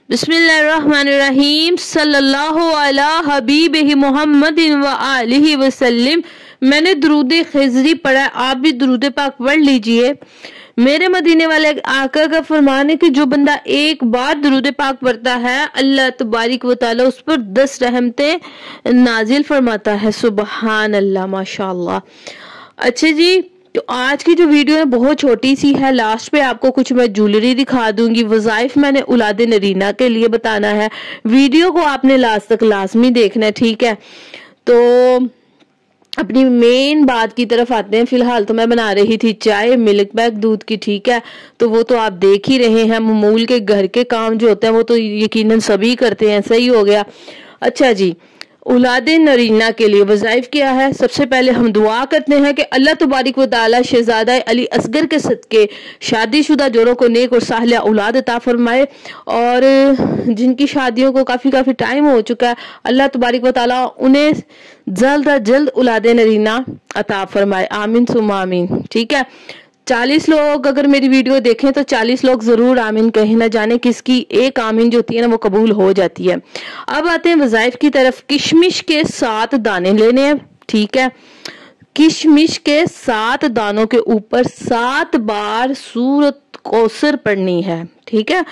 बिस्मिल्लाहिर्रहमानिर्रहीम सल्लल्लाहु अला हबीबिही मुहम्मदिन व आलिहि वसल्लम। मैंने दुरूद खिज़री पढ़ा, आप भी दुरूद पाक पढ़ लीजिए। मेरे मदीने वाले आका का फरमान है कि जो बंदा एक बार दुरूद पाक पढ़ता है, अल्लाह तबारिक व तआला उस पर 10 रहमतें नाजिल फरमाता है। सुबहान अल्लाह, माशाअल्लाह। अच्छा जी, तो आज की जो वीडियो है बहुत छोटी सी है। लास्ट पे आपको कुछ मैं ज्वेलरी दिखा दूंगी। वज़ाइफ मैंने औलादे नरीना के लिए बताना है। वीडियो को आपने लास्ट तक लाजमी देखना है, ठीक है। तो अपनी मेन बात की तरफ आते हैं। फिलहाल तो मैं बना रही थी चाय, मिल्क बैग दूध की, ठीक है। तो वो तो आप देख ही रहे हैं। मामूल के घर के काम जो होते हैं वो तो यकीनन सभी करते हैं, सही हो गया। अच्छा जी, औलादे नरीना के लिए वज़ाइफ क्या है? सबसे पहले हम दुआ करते हैं कि अल्लाह तबारिक व तआला शहजादा अली असगर के सदके शादीशुदा जोड़ों को नेक और साहिला औलाद अता फरमाए, और जिनकी शादियों को काफ़ी टाइम हो चुका है, अल्लाह तबारिक व तआला उन्हें जल्द अज जल्द औलादे नरीना अता फरमाए। आमीन सुम्मा आमीन, ठीक है। 40 लोग अगर मेरी वीडियो देखें तो 40 लोग जरूर आमीन कहें, ना जाने किसकी एक आमीन जो होती है ना वो कबूल हो जाती है। अब आते हैं वज़ाइफ की तरफ। किशमिश के 7 दाने लेने हैं, ठीक है। किशमिश के 7 दानों के ऊपर 7 बार सूरत कौसर पढ़नी है, ठीक है।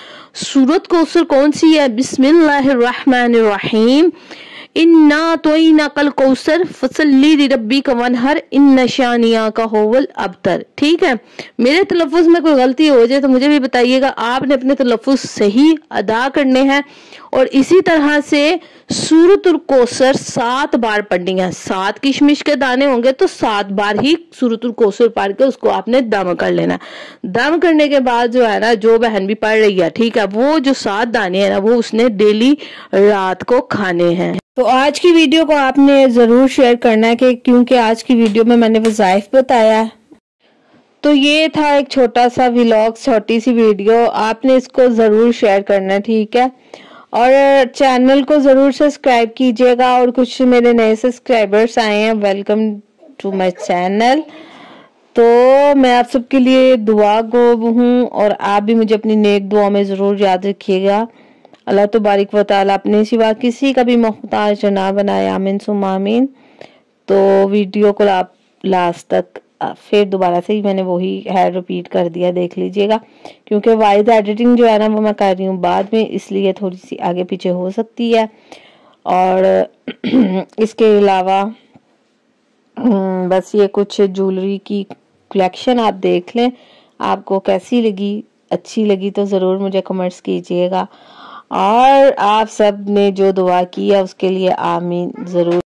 सूरत कौसर कौन सी है? बिस्मिल्लाहिर्रहमानिर्रहीम, इन्ना तोइना कल कौसर फसल्ली लिरब्बिका वनहर इन्ना शानिया का होवल अबतर, ठीक है। मेरे तलफ़ुज़ में कोई गलती हो जाए तो मुझे भी बताइएगा। आपने अपने तलफ़ुज़ सही अदा करने हैं, और इसी तरह से सूरतुल कौसर 7 बार पढ़नी है। 7 किशमिश के दाने होंगे तो 7 बार ही सूरतुल कौसर पढ़ के उसको आपने दम कर लेना। दम करने के बाद जो है ना, जो बहन भी पढ़ रही है, ठीक है, वो जो 7 दाने हैं ना वो उसने डेली रात को खाने हैं। तो आज की वीडियो को आपने जरूर शेयर करना है, कि क्योंकि आज की वीडियो में मैंने वज़ाइफ बताया है। तो ये था एक छोटा सा व्लॉग, छोटी सी वीडियो। आपने इसको जरूर शेयर करना है, ठीक है। और चैनल को जरूर सब्सक्राइब कीजिएगा। और कुछ मेरे नए सब्सक्राइबर्स आए हैं, वेलकम टू माय चैनल। तो मैं आप सबके लिए दुआ गो हूँ, और आप भी मुझे अपनी नेक दुआ में जरूर याद रखिएगा। अल्लाह तबारिक व तआला अपने सिवा किसी का भी मोहताज ना बनाए, आमीन सुम्मा आमीन। तो वीडियो को आप लास्ट तक, फिर दोबारा से ही मैंने वही है रिपीट कर दिया, देख लीजिएगा। क्योंकि वाइज एडिटिंग जो है ना वो मैं कर रही हूँ बाद में, इसलिए थोड़ी सी आगे पीछे हो सकती है। और इसके अलावा बस ये कुछ ज्वेलरी की कलेक्शन आप देख लें। आपको कैसी लगी? अच्छी लगी तो ज़रूर मुझे कमेंट्स कीजिएगा। और आप सब ने जो दुआ की है उसके लिए आमीन ज़रूर।